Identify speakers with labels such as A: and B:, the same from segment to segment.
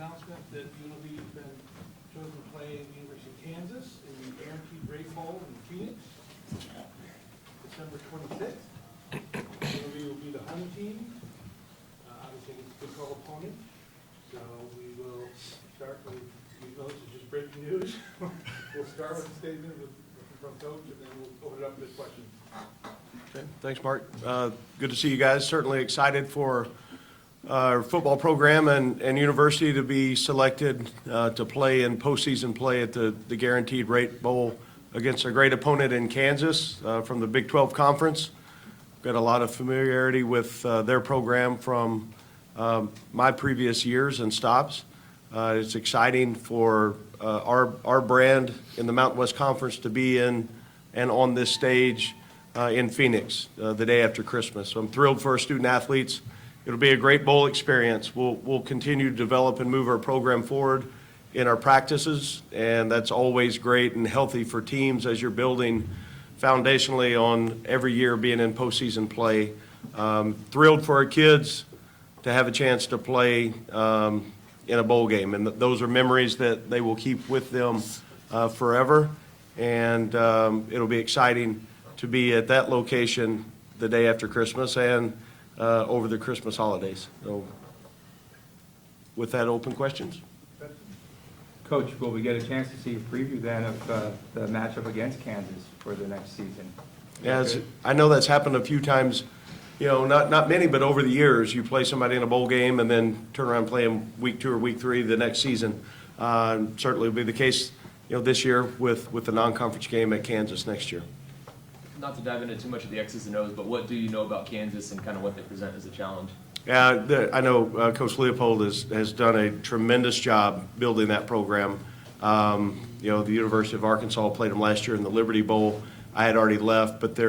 A: announcement that UNLV has been chosen to play the University of Kansas in the Guaranteed Rate Bowl in Phoenix, December 26th. UNLV will be the home team. Obviously, it's a difficult opponent, so we will start with, this is just breaking news. We'll start with a statement from Coach, and then we'll open it up to questions.
B: Okay, thanks, Mark. Good to see you guys. Certainly excited for our football program and university to be selected to play in postseason play at the Guaranteed Rate Bowl against a great opponent in Kansas from the Big 12 Conference. Got a lot of familiarity with their program from my previous years and stops. It's exciting for our brand in the Mountain West Conference to be in and on this stage in Phoenix the day after Christmas. So I'm thrilled for our student athletes. It'll be a great bowl experience. We'll continue to develop and move our program forward in our practices, and that's always great and healthy for teams as you're building foundationally on every year being in postseason play. Thrilled for our kids to have a chance to play in a bowl game, and those are memories that they will keep with them forever, and it'll be exciting to be at that location the day after Christmas and over the Christmas holidays. So with that, open questions.
C: Coach, will we get a chance to see a preview then of the matchup against Kansas for the next season?
B: Yeah, I know that's happened a few times, not many, but over the years, you play somebody in a bowl game and then turn around and play them week 2 or week 3 the next season. Certainly will be the case, this year with the non-conference game at Kansas next year.
D: Not to dive into too much of the X's and O's, but what do you know about Kansas and kind of what they present as a challenge?
B: Yeah, I know Coach Leopold has done a tremendous job building that program. The University of Arkansas played them last year in the Liberty Bowl. I had already left, but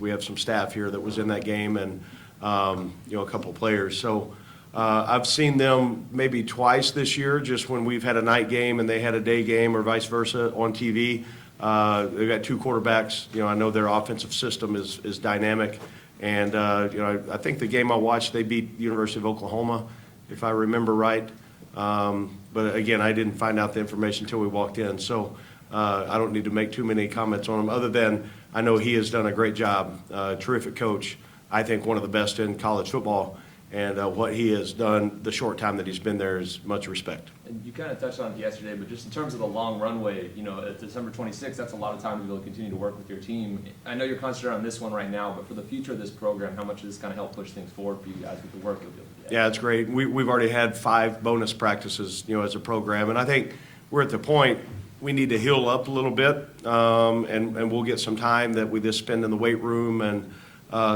B: we have some staff here that was in that game and, a couple of players. So I've seen them maybe twice this year, just when we've had a night game and they had a day game or vice versa on TV. They've got 2 quarterbacks. I know their offensive system is dynamic. And, I think the game I watched, they beat the University of Oklahoma, if I remember right. But, again, I didn't find out the information until we walked in. So I don't need to make too many comments on him other than I know he has done a great job, terrific coach, I think one of the best in college football. And what he has done the short time that he's been there is much respect.
D: And you kind of touched on it yesterday, but just in terms of the long runway, at December 26th, that's a lot of time to be able to continue to work with your team. I know you're concentrated on this one right now, but for the future of this program, how much does this kind of help push things forward for you guys with the work you'll be able to get?
B: Yeah, it's great. We've already had 5 bonus practices, as a program, and I think we're at the point we need to heal up a little bit, and we'll get some time that we just spend in the weight room and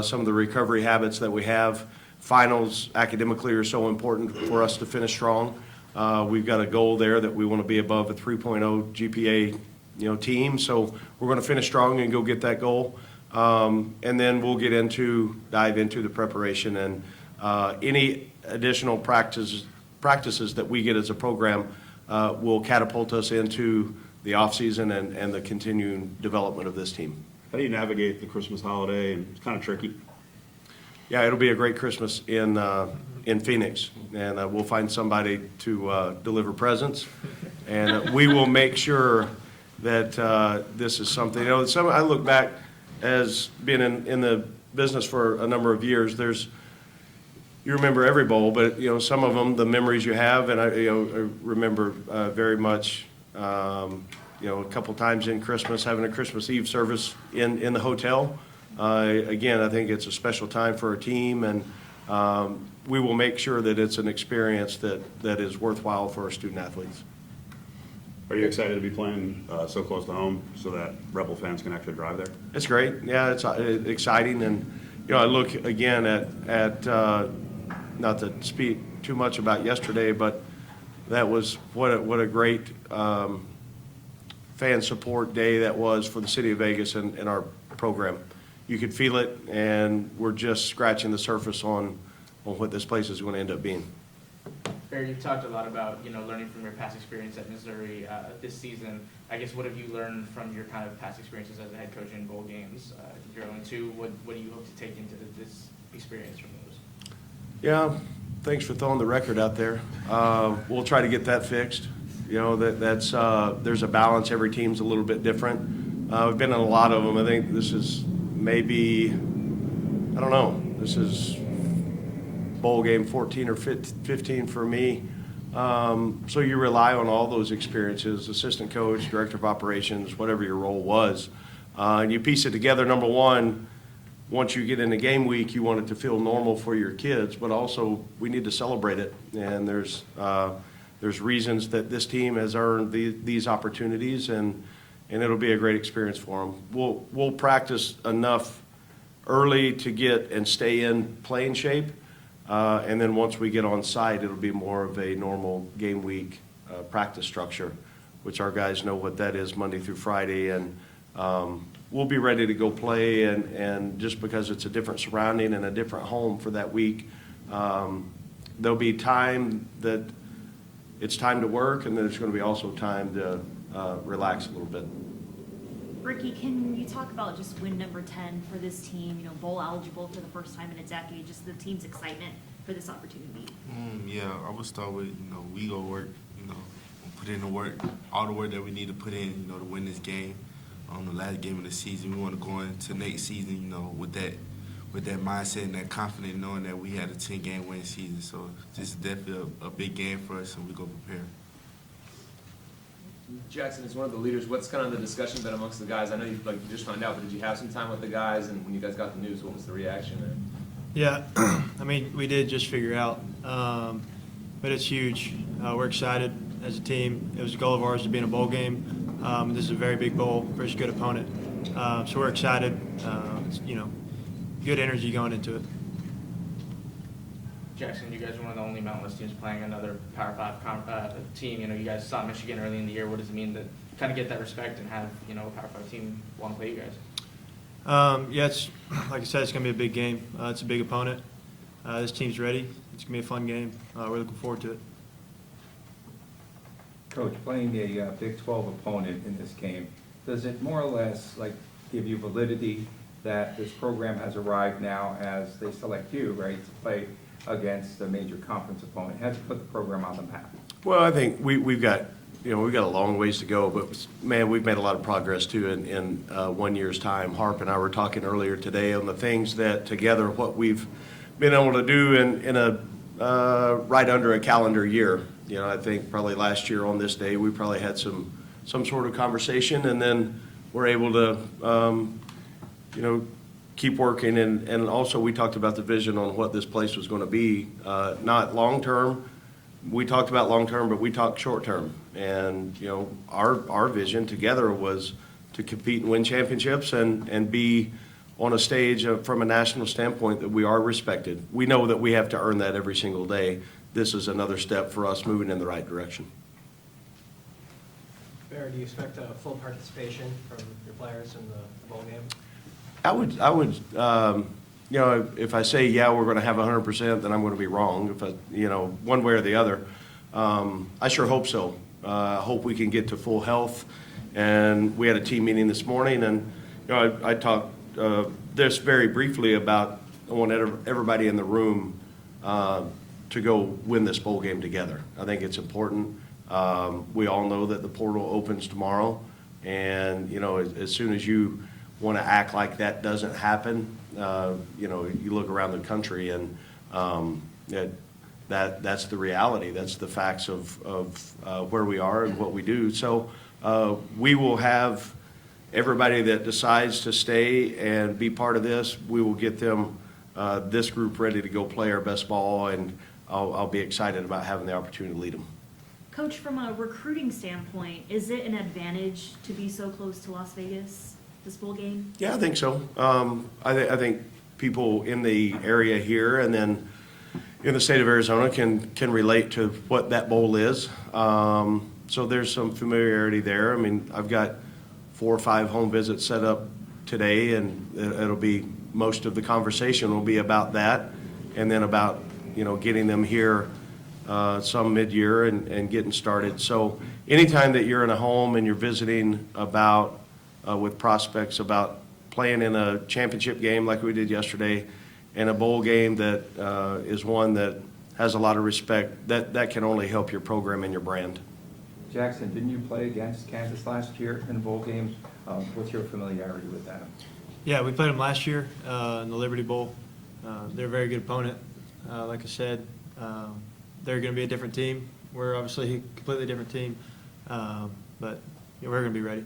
B: some of the recovery habits that we have. Finals academically are so important for us to finish strong. We've got a goal there that we want to be above a 3.0 GPA, team. So we're going to finish strong and go get that goal. And then we'll dive into the preparation and any additional practices that we get as a program will catapult us into the offseason and the continuing development of this team.
E: How do you navigate the Christmas holiday? It's kind of tricky.
B: Yeah, it'll be a great Christmas in Phoenix, and we'll find somebody to deliver presents, and we will make sure that this is something. I look back as being in the business for a number of years. You remember every bowl, but some of them, the memories you have, and I remember very much. A couple times in Christmas, having a Christmas Eve service in the hotel. Again, I think it's a special time for our team, and we will make sure that it's an experience that is worthwhile for our student athletes.
E: Are you excited to be playing so close to home so that Rebel fans can actually drive there?
B: It's great. Yeah, it's exciting, and I look again at not to speak too much about yesterday, but that was what a great fan support day that was for the city of Vegas and our program. You could feel it, and we're just scratching the surface on what this place is going to end up being.
F: Barry, you've talked a lot about learning from your past experience at Missouri this season. I guess what have you learned from your kind of past experiences as a head coach in bowl games? You're 0-2. What do you hope to take into this experience from those?
B: Yeah, thanks for throwing the record out there. We'll try to get that fixed. You know, that's there's a balance. Every team's a little bit different. We've been in a lot of them. I think this is maybe, I don't know, this is bowl game 14 or 15 for me. So you rely on all those experiences, assistant coach, director of operations, whatever your role was. And you piece it together. Number one, once you get into game week, you want it to feel normal for your kids, but also we need to celebrate it. And there's reasons that this team has earned these opportunities, and it'll be a great experience for them. We'll practice enough early to get and stay in playing shape, and then once we get on site, it'll be more of a normal game week practice structure, which our guys know what that is Monday through Friday, and we'll be ready to go play, and just because it's a different surrounding and a different home for that week, there'll be time that it's time to work, and then there's going to be also time to relax a little bit.
G: Ricky, can you talk about just win number 10 for this team, you know, bowl eligible for the first time in a decade, just the team's excitement for this opportunity?
H: Yeah, I would start with, we go work, put in the work, all the work that we need to put in, to win this game. The last game of the season, we want to go into next season, with that mindset and that confidence, knowing that we had a 10-game winning season. So this is definitely a big game for us, and we go prepare.
D: Jackson, as one of the leaders, what's kind of the discussion been amongst the guys? I know you just found out, but did you have some time with the guys? And when you guys got the news, what was the reaction there?
I: Yeah, I mean, we did just figure out, but it's huge. We're excited as a team. It was a goal of ours to be in a bowl game. This is a very big bowl, very good opponent. So we're excited. It's, good energy going into it.
F: Jackson, you guys are one of the only Mountain West teams playing another Power 5 team. You guys saw Michigan early in the year. What does it mean to kind of get that respect and have, a Power 5 team want to play you guys?
I: Yeah, it's like I said, it's going to be a big game. It's a big opponent. This team's ready. It's going to be a fun game. We're looking forward to it.
C: Coach, playing a Big 12 opponent in this game, does it more or less give you validity that this program has arrived now as they select you, right, to play against a major conference opponent? Has it put the program on the map?
B: Well, I think we've got a long ways to go, but man, we've made a lot of progress too in 1 year's time. Harp and I were talking earlier today on the things that together what we've been able to do in a right under a calendar year. I think probably last year on this day we probably had some sort of conversation, and then we're able to keep working, and also we talked about the vision on what this place was going to be, not long term. We talked about long term, but we talked short term, and our vision together was to compete and win championships and be on a stage from a national standpoint that we are respected. We know that we have to earn that every single day. This is another step for us moving in the right direction.
J: Barry, do you expect a full participation from your players in the bowl game?
B: I would, if I say, yeah, we're going to have 100%, then I'm going to be wrong, if one way or the other. I sure hope so. I hope we can get to full health. And we had a team meeting this morning, and, I talked this very briefly about I want everybody in the room to go win this bowl game together. I think it's important. We all know that the portal opens tomorrow, and, as soon as you want to act like that doesn't happen, you look around the country, and that's the reality. That's the facts of where we are and what we do. So we will have everybody that decides to stay and be part of this, we will get them, this group, ready to go play our best ball, and I'll be excited about having the opportunity to lead them.
G: Coach, from a recruiting standpoint, is it an advantage to be so close to Las Vegas, this bowl game?
B: Yeah, I think so. I think people in the area here and then in the state of Arizona can relate to what that bowl is. So there's some familiarity there. I mean, I've got 4 or 5 home visits set up today, and it'll be, most of the conversation will be about that, and then about, getting them here some mid-year and getting started. So anytime that you're in a home and you're visiting about with prospects about playing in a championship game like we did yesterday, and a bowl game that is one that has a lot of respect. That can only help your program and your brand.
C: Jackson, didn't you play against Kansas last year in bowl games? What's your familiarity with them?
I: Yeah, we played them last year in the Liberty Bowl. They're a very good opponent. Like I said, they're going to be a different team. We're obviously a completely different team, but yeah, we're going to be ready.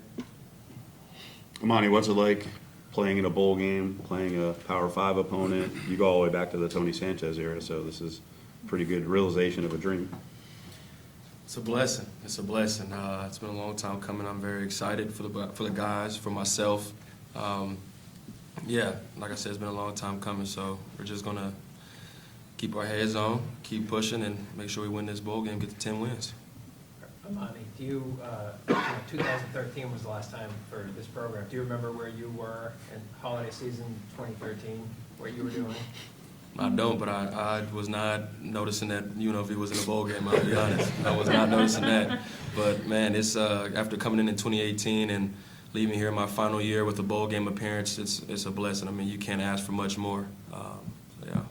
E: Amani, what's it like playing in a bowl game, playing a Power 5 opponent? You go all the way back to the Tony Sanchez era, so this is a pretty good realization of a dream.
K: It's a blessing. It's a blessing. It's been a long time coming. I'm very excited for the guys, for myself. Yeah, like I said, it's been a long time coming, so we're just going to keep our heads on, keep pushing, and make sure we win this bowl game, get the 10 wins.
J: Amani, do you, 2013 was the last time for this program. Do you remember where you were in holiday season 2013, what you were doing?
K: I don't, but I was not noticing that UNLV was in a bowl game, I'll be honest. I was not noticing that. But, man, it's after coming in 2018 and leaving here my final year with a bowl game appearance, it's a blessing. I mean, you can't ask for much more. So, yeah.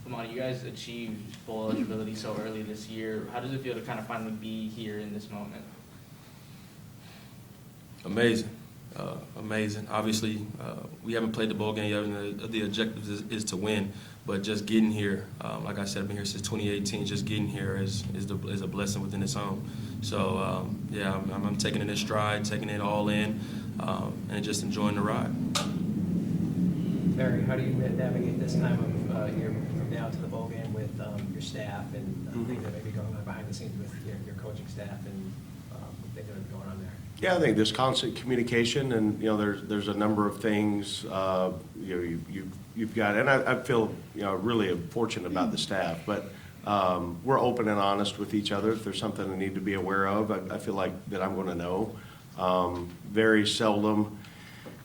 F: Amani, you guys achieved bowl eligibility so early this year. How does it feel to kind of finally be here in this moment?
K: Amazing. Amazing. Obviously, we haven't played the bowl game yet, and the objective is to win. But just getting here, like I said, I've been here since 2018. Just getting here is a blessing within its own. So, yeah, I'm taking it in stride, taking it all in, and just enjoying the ride.
J: Barry, how do you navigate this time of year from now to the bowl game with your staff and things that may be going on behind the scenes with your coaching staff and things that are going on there?
B: Yeah, I think there's constant communication, and there's a number of things you've got, and I feel really fortunate about the staff, but we're open and honest with each other. If there's something I need to be aware of, I feel like that I'm going to know. Very seldom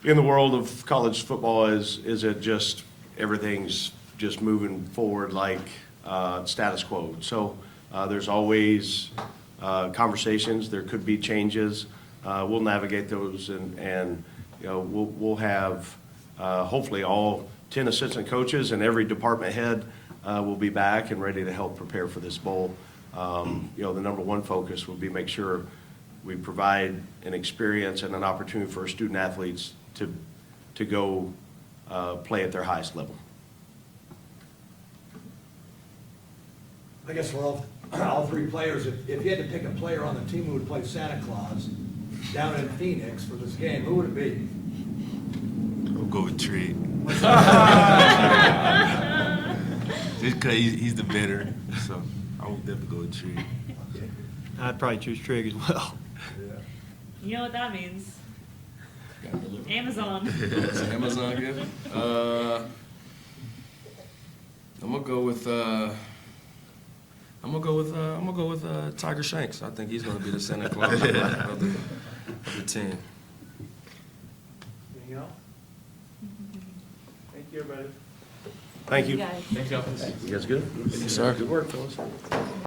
B: in the world of college football is it just everything's just moving forward like status quo. So there's always conversations. There could be changes. We'll navigate those, and we'll have hopefully all 10 assistant coaches and every department head will be back and ready to help prepare for this bowl. The number one focus will be make sure we provide an experience and an opportunity for our student athletes to go play at their highest level.
L: I guess for all three players, if you had to pick a player on the team who would play Santa Claus down in Phoenix for this game, who would it be?
H: I'll go with Trey. Just because he's the better, so I would definitely go with Trey.
I: I'd probably choose Trig as well.
G: You know what that means? Amazon.
K: It's Amazon gift. I'm gonna go with Tiger Shanks. I think he's gonna be the Santa Claus of the team.
A: Anything else? Thank you, everybody.
B: Thank you.
G: guys.
F: Thanks, y'all.
B: You guys good?
K: Yes, sir.
B: Good work, fellas.